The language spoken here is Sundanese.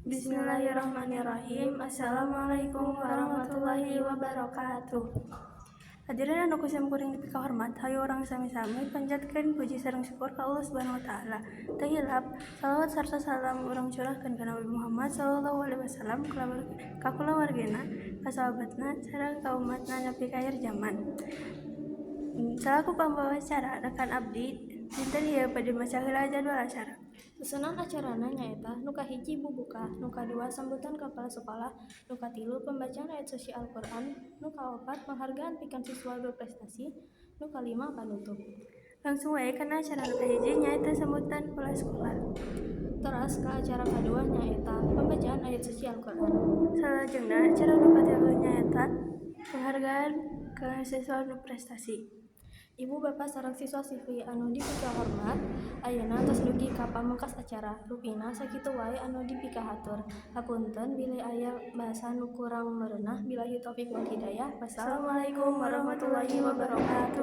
Bismillahirrahmanirrahim. Assalamualaikum warahmatullahi wabarakatuh. Hadirin anu kusim-kuring dipika hormat, hayu urang sami-sami panjatkeun puji sareng syukur ka Allah Subhanahu wa taala. Teu hilap salawat sarta salam urang curahkeun ka Nabi Muhammad sallallahu alaihi wasallam ka kulawargana, ka sahabatna, sareng ka umatna nepi ka akhir zaman. Salaku pambawa acara rekan abdi dinten ieu bade maca heula jadwal acara. Susunan acarana nyaeta nu kahiji bubuka, nu kadua sambutan kepala sekolah, nu katilu pembacaan ayat suci Al-Qur'an, nu kaopat penghargaan pikeun siswa berprestasi, nu kalima panutup. Langsung wae kana acara nu kahiji nyaeta sambutan kepala sekolah. Teras ka acara kadua nyaeta pembacaan ayat suci Al-Qur'an. Salajengna acara nu katilu nyaeta penghargaan ke siswa berprestasi. Ibu bapak sareng siswa-siswi anu dipika hormat, ayeuna tos dugi ka pamengkas acara. Rupina sakitu wae anu dipika hatur. Hapunten bilih aya basa nu kurang merenah. Billahi taufik wal hidayah. Wassalamualaikum warahmatullahi wabarakatuh.